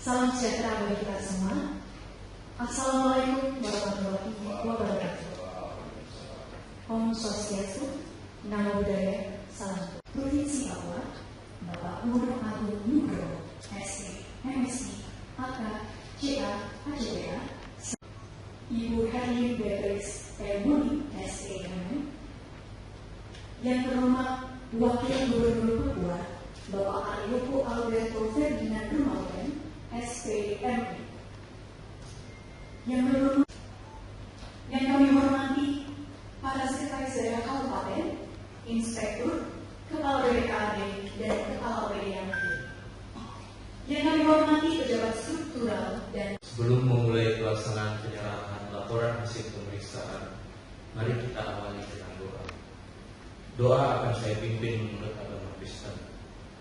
Salam sejahtera bagi kita semua. Assalamualaikum warahmatullahi wabarakatuh. Om Swastiastu, Namo Buddhaya, Salam. Provinsi Papua, Bapak Gubernur Agung Nugroho, SE, MSI, AK, CA, ACPA, Ibu Herlin Beatrix Muni, SE, MM, yang terhormat Wakil Gubernur Papua, Bapak Ariyoko Alberto Ferdinand Rumalken, SPMI, yang kami hormati para Sekretaris Daerah Kabupaten, Inspektur, Kepala BPKAD, dan Kepala PDAM, yang kami hormati pejabat struktural dan. Sebelum memulai pelaksanaan penyerahan laporan hasil pemeriksaan, mari kita awali dengan doa. Doa akan saya pimpin menurut agama Kristen.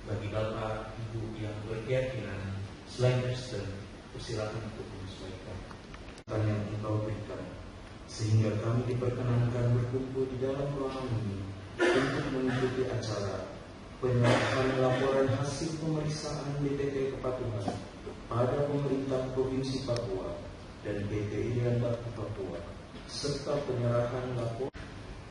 Bagi Bapak, Ibu yang berkeyakinan selain Kristen, persilakan untuk menyesuaikan yang Engkau berikan, sehingga kami diperkenankan berkumpul di dalam ruangan ini untuk mengikuti acara penyerahan laporan hasil pemeriksaan BPT Kepatuhan pada pemerintah Provinsi Papua dan PT Irian Batu Papua, serta penyerahan laporan.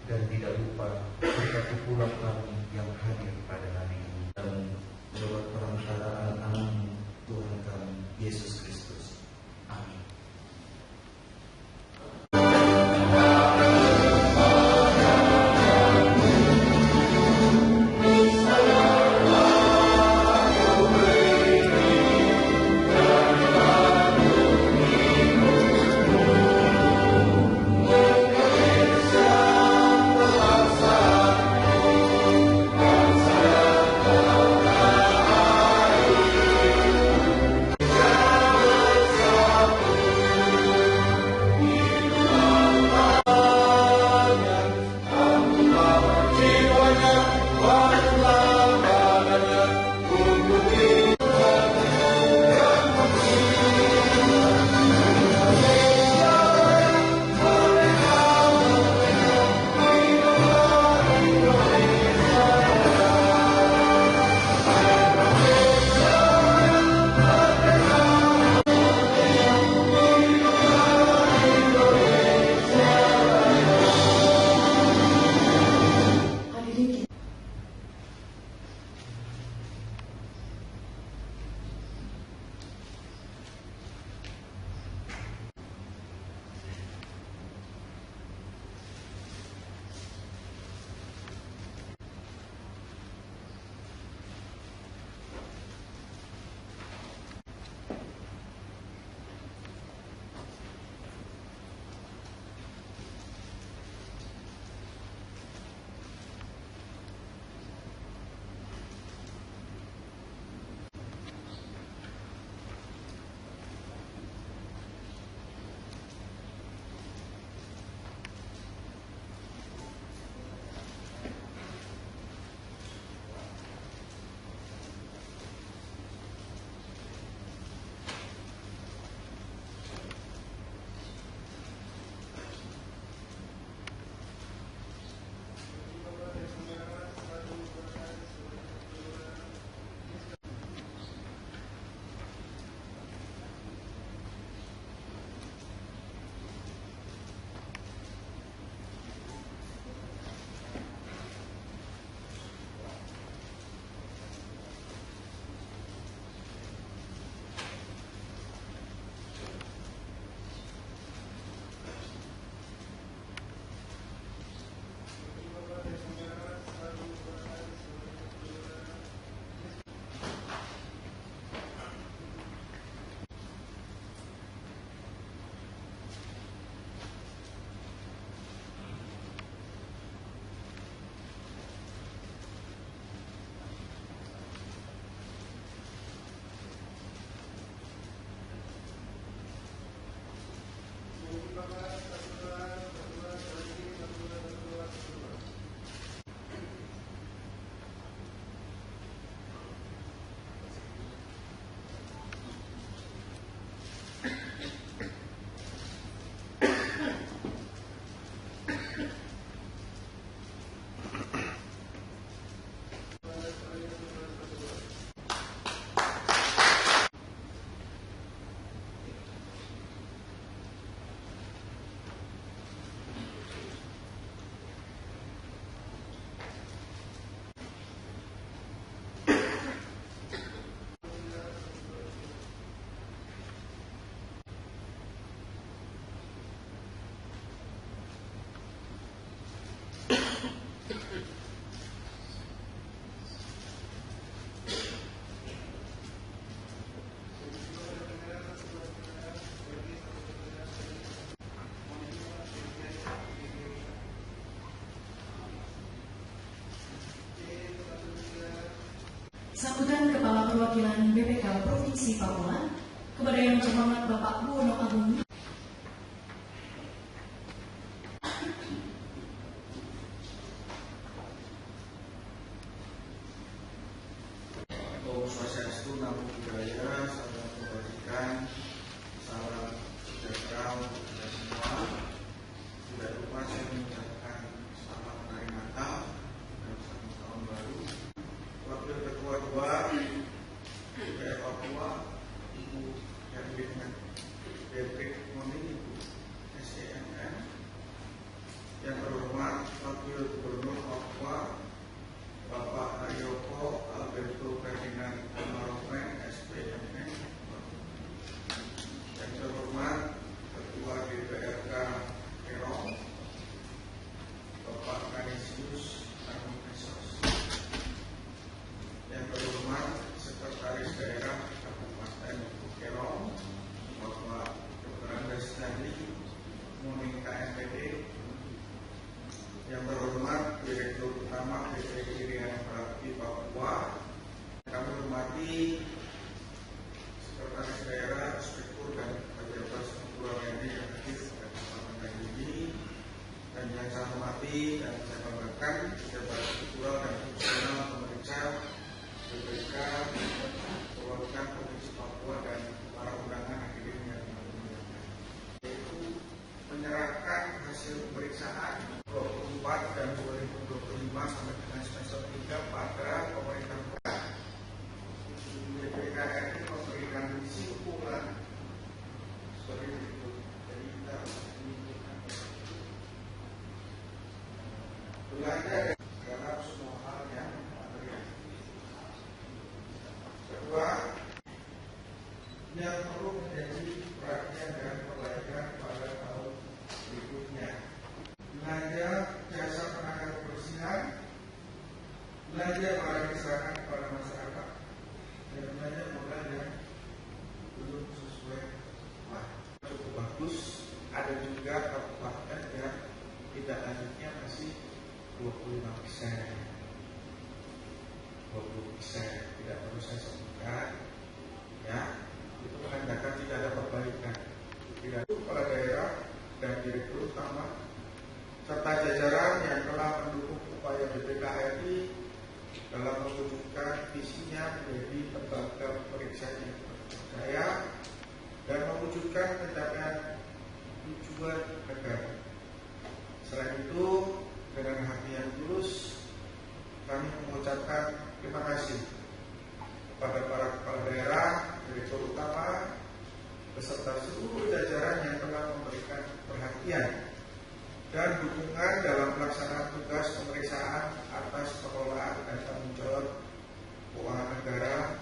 Dan tidak lupa berkati pula kami yang hadir pada hari ini dan lewat perantaraan anak Tuhan kami Yesus Kristus. Amin. Bangsa Sambutan Kepala Perwakilan BPK Provinsi Papua kepada Yang Terhormat Bapak Buwono Agung. Om Swastiastu, Namo Buddhaya, salam kebajikan, salam sejahtera untuk kita semua. Tidak lupa saya mengucapkan selamat hari Natal dan selamat tahun baru. Wakil Ketua 2 BPK Papua, Ibu yang dengan Patrick Moni, Ibu SEMN. Yang terhormat Wakil Gubernur Papua Bapak Haryoko Alberto Ferdinand Amarofen, SPMN. Yang terhormat Ketua DPRK Kerong Bapak Kanisius Anumesos. Yang terhormat Sekretaris Daerah Kabupaten Kerong Bapak Dr. Andes Dandi Muning KNPD. Yang terhormat Direktur Utama PT Irian Prakti Papua. Kami hormati Sekretaris Daerah, Inspektur dan pejabat struktural lainnya yang hadir pada kesempatan kali ini. Dan yang saya hormati dan saya banggakan pejabat struktural dan fungsional pemeriksa BPK, perwakilan Provinsi Papua dan para undangan hadirin yang dimuliakan. Yaitu menyerahkan hasil pemeriksaan 2024 dan 2025 sampai dengan semester 3 pada pemerintah pusat. BPK RI memberikan kesimpulan seperti itu. Jadi kita menunjukkan belajar dalam semua hal yang material. Kedua, yang perlu menjadi perhatian dan pelajaran pada tahun berikutnya. Belanja jasa penanganan kebersihan, belanja barang diserahkan kepada masyarakat, dan belanja modal yang belum sesuai cukup bagus. Ada juga kabupaten yang tidak lanjutnya masih 25%. 20% tidak perlu saya sebutkan, ya, itu menandakan tidak ada perbaikan. Tidak ada kepala daerah dan direktur utama serta jajaran yang telah mendukung upaya BPK RI dalam mewujudkan visinya menjadi lembaga periksa yang terpercaya dan mewujudkan pencapaian tujuan negara. Selain itu, dengan hati yang tulus, kami mengucapkan terima kasih kepada para kepala daerah, direktur utama, beserta seluruh jajaran yang telah memberikan perhatian dan dukungan dalam pelaksanaan tugas pemeriksaan atas pengelolaan dan tanggung jawab keuangan negara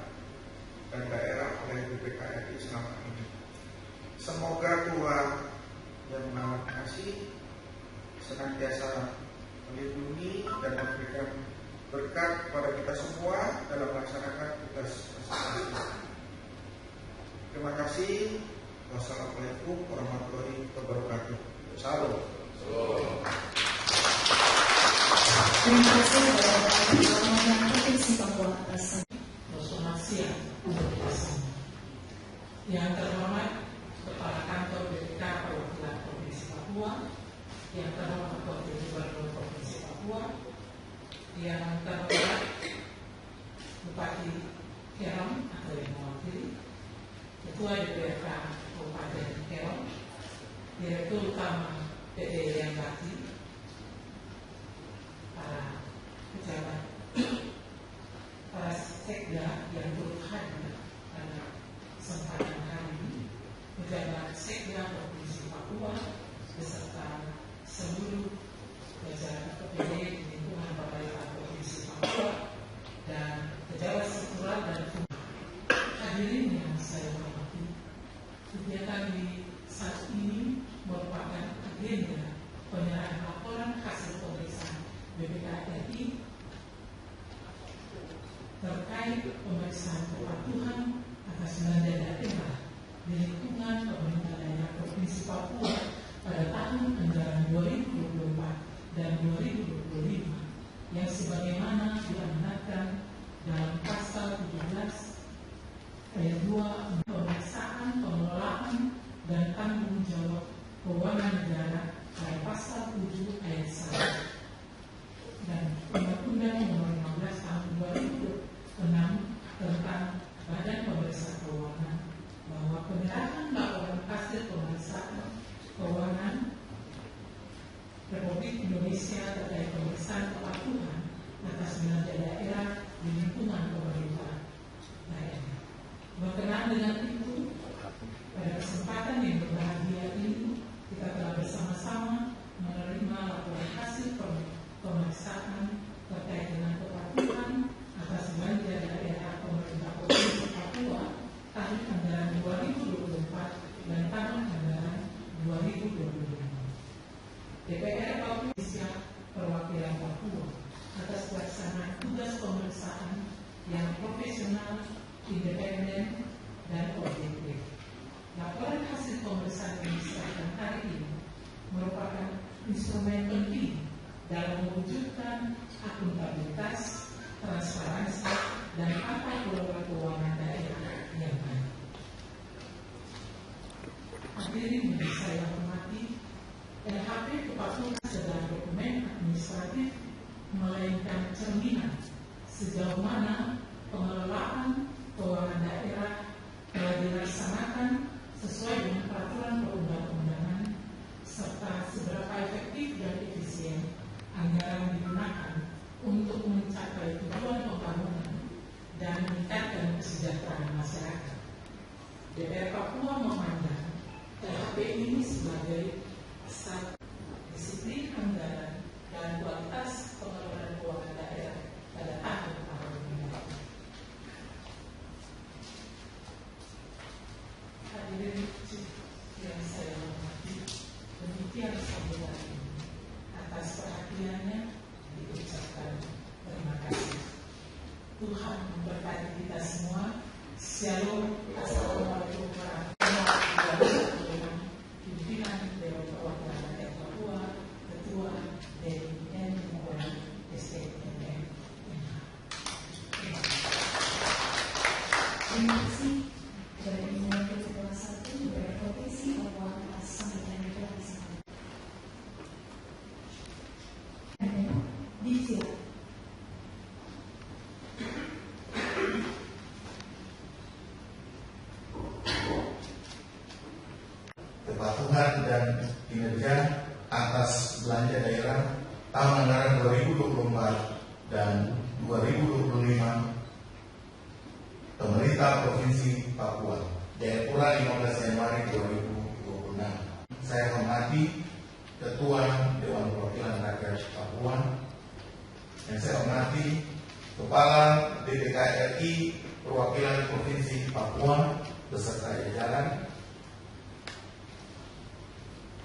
dan daerah oleh BPK RI selama ini. Semoga Tuhan yang Maha Pengasih senantiasa melindungi dan memberikan berkat kepada kita semua dalam melaksanakan tugas masing-masing. Terima kasih. Wassalamualaikum warahmatullahi wabarakatuh. Salam. Terima kasih kepada Bapak Perwakilan Provinsi Papua atas selamat siang untuk kita semua. Yang terhormat Kepala Kantor BPK Perwakilan Provinsi Papua, yang terhormat Wakil Gubernur Provinsi Papua, yang terhormat Bupati Kerong atau yang mewakili, Ketua DPRK Kabupaten Kerong, Direktur Utama PT Irian Prakti, para pejabat, para sekda yang turut hadir pada kesempatan kali ini, pejabat sekda Provinsi Papua beserta seluruh jajaran PPD di lingkungan pemerintah Provinsi Papua dan pejabat struktural dan hadirin yang saya hormati. Kegiatan di saat ini merupakan agenda penyerahan laporan hasil pemeriksaan BPK RI terkait pemeriksaan kepatuhan atas belanja daerah di lingkungan pemerintah daerah Provinsi Papua pada tahun anggaran 2024 dan 2025 yang sebagaimana diamanatkan dalam pasal profesional, independen, dan objektif. Laporan hasil pemeriksaan yang diserahkan hari ini merupakan instrumen penting dalam mewujudkan akuntabilitas, transparansi, dan tata kelola keuangan daerah yang baik. Hadirin yang saya hormati, LHP kepatuhan sedang dokumen administratif melainkan cerminan sejauh mana pengelolaan keuangan daerah telah dilaksanakan sesuai dengan peraturan perundang-undangan serta seberapa efektif dan efisien anggaran digunakan untuk mencapai tujuan pembangunan dan meningkatkan kesejahteraan masyarakat. DPR Papua memandang LHP ini sebagai satu disiplin anggaran dan kualitas pengelolaan keuangan daerah pada tahun-tahun mendatang. Hadirin yang saya hormati, demikian sambutan ini. Atas perhatiannya diucapkan terima kasih. Tuhan memberkati kita semua. Shalom. Assalamualaikum warahmatullahi wabarakatuh. Pimpinan Dewan Perwakilan Rakyat Papua, Ketua DPN SDM. Terima kasih dari Pimpinan Ketua 1 dari Provinsi Papua atas sambutan yang telah disampaikan. Disilakan. Kepatuhan dan kinerja atas belanja daerah tahun anggaran 2024 dan 2025 Pemerintah Provinsi Papua, Jayapura 15 Januari 2026. Saya hormati Ketua Dewan Perwakilan Rakyat Papua, yang saya hormati Kepala DPK RI Perwakilan Provinsi Papua beserta jajaran,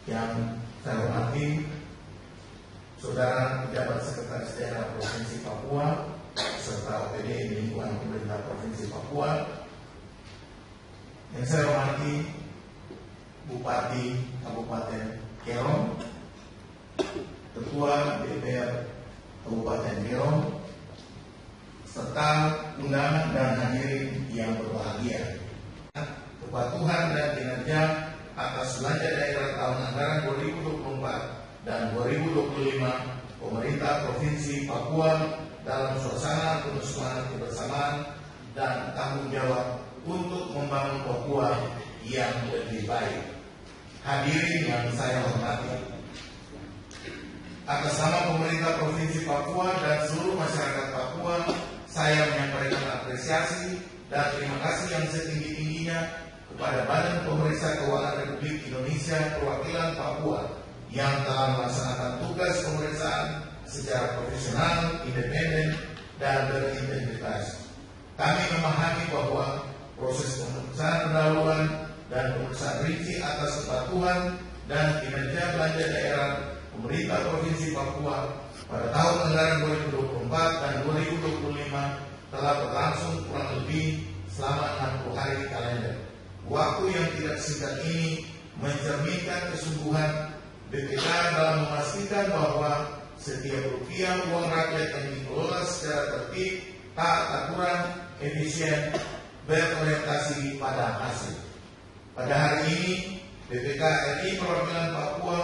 yang saya hormati Saudara Pejabat Sekretaris Daerah Provinsi Papua serta OPD lingkungan pemerintah Provinsi Papua, yang saya hormati Bupati Kabupaten Kerom, Ketua DPR Kabupaten Kerom, serta undangan dan hadirin yang berbahagia. Kepatuhan dan kinerja atas belanja daerah tahun anggaran 2024 dan 2025 Pemerintah Provinsi Papua dalam suasana penuh semangat kebersamaan dan tanggung jawab untuk membangun Papua yang lebih baik. Hadirin yang saya hormati, atas nama pemerintah Provinsi Papua dan seluruh masyarakat Papua, saya menyampaikan apresiasi dan terima kasih yang setinggi-tingginya kepada Badan Pemeriksa Keuangan Republik Indonesia Perwakilan Papua yang telah melaksanakan tugas pemeriksaan secara profesional, independen, dan berintegritas. Kami memahami bahwa proses pemeriksaan pendahuluan dan pemeriksaan rinci atas kepatuhan dan kinerja belanja daerah pemerintah Provinsi Papua pada tahun anggaran 2024 dan 2025 telah berlangsung kurang lebih selama 60 hari kalender. Waktu yang tidak singkat ini mencerminkan kesungguhan BPK dalam memastikan bahwa setiap rupiah uang rakyat yang dikelola secara tertib, taat aturan, efisien, berorientasi pada hasil. Pada hari ini, BPK RI Perwakilan Papua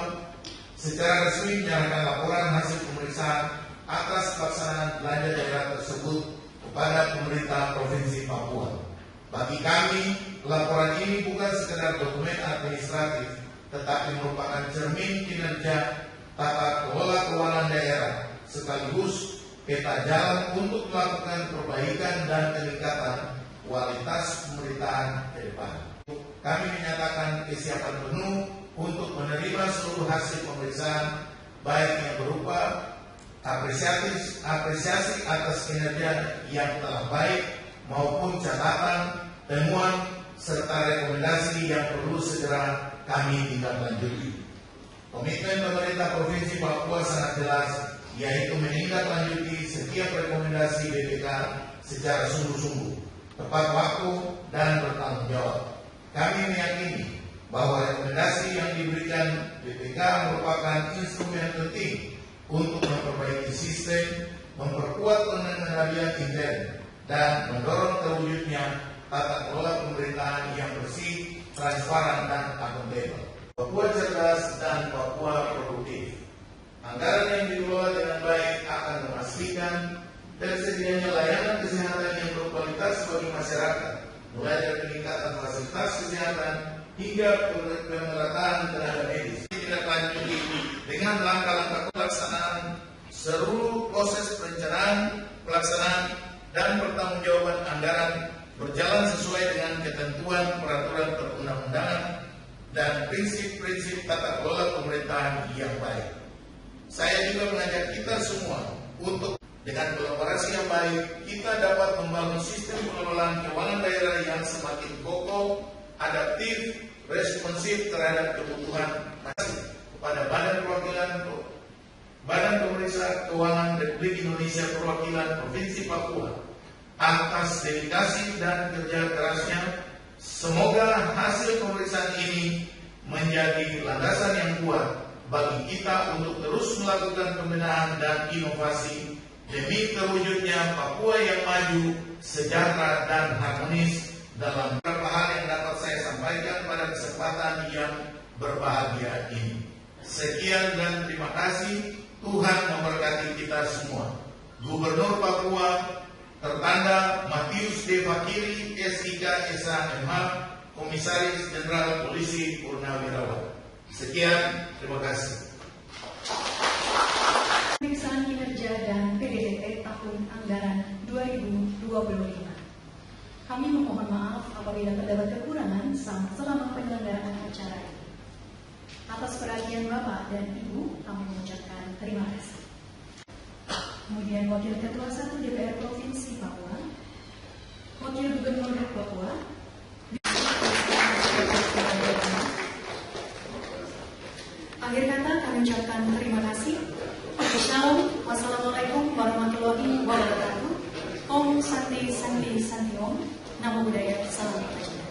secara resmi menyerahkan laporan hasil pemeriksaan atas pelaksanaan belanja daerah tersebut kepada pemerintah Provinsi Papua. Bagi kami, laporan ini bukan sekedar dokumen administratif, tetapi merupakan cermin kinerja tata kelola keuangan daerah sekaligus peta jalan untuk melakukan perbaikan dan peningkatan kualitas pemerintahan ke depan. Kami menyatakan kesiapan penuh untuk menerima seluruh hasil pemeriksaan, baik yang berupa apresiasi atas kinerja yang telah baik maupun catatan, temuan, serta rekomendasi yang perlu segera kami tindaklanjuti. Komitmen pemerintah Provinsi Papua sangat jelas, yaitu menindaklanjuti setiap rekomendasi BPK secara sungguh-sungguh. tepat waktu, dan bertanggung jawab. Kami meyakini bahwa rekomendasi yang diberikan BPK merupakan instrumen penting untuk memperbaiki sistem, memperkuat pengendalian intern, dan mendorong terwujudnya tata kelola pemerintahan yang bersih, transparan, dan akuntabel. Papua cerdas dan Papua produktif. Anggaran yang dikelola dengan baik akan memastikan tersedianya layanan kesehatan yang berkualitas bagi masyarakat, mulai dari peningkatan fasilitas kesehatan hingga pemerataan tenaga medis. Tidak lanjuti dengan langkah-langkah pelaksanaan seluruh proses perencanaan, pelaksanaan, dan pertanggungjawaban anggaran berjalan sesuai dengan ketentuan peraturan perundang-undangan dan prinsip-prinsip tata kelola pemerintahan yang baik. Saya juga mengajak kita semua untuk dengan kolaborasi yang baik, kita dapat membangun sistem pengelolaan keuangan daerah yang semakin kokoh, adaptif, responsif terhadap kebutuhan masyarakat. Kepada Badan Pemeriksa Keuangan Republik Indonesia Perwakilan Provinsi Papua atas dedikasi dan kerja kerasnya, semoga hasil pemeriksaan ini menjadi landasan yang kuat bagi kita untuk terus melakukan pembenahan dan inovasi demi terwujudnya Papua yang maju, sejahtera, dan harmonis. Dalam beberapa hal yang dapat saya sampaikan pada kesempatan yang berbahagia ini. Sekian dan terima kasih. Tuhan memberkati kita semua. Gubernur Papua tertanda Matius D. Fakiri, SIK, SH, MH, Komisaris Jenderal Polisi Purnawirawan. Sekian, terima kasih. Pemeriksaan kinerja dan PDDT tahun anggaran 2025. Kami memohon maaf apabila terdapat kekurangan selama penyelenggaraan acara ini. Atas perhatian Bapak dan Ibu, kami mengucapkan terima kasih. Kemudian Wakil Ketua 1 DPR Provinsi Papua, Wakil Gubernur Papua, akhir kata kami ucapkan terima kasih. Shalom, wassalamualaikum warahmatullahi wabarakatuh. Om Santi Santi Santi Om. Namo Buddhaya, salam kebajikan.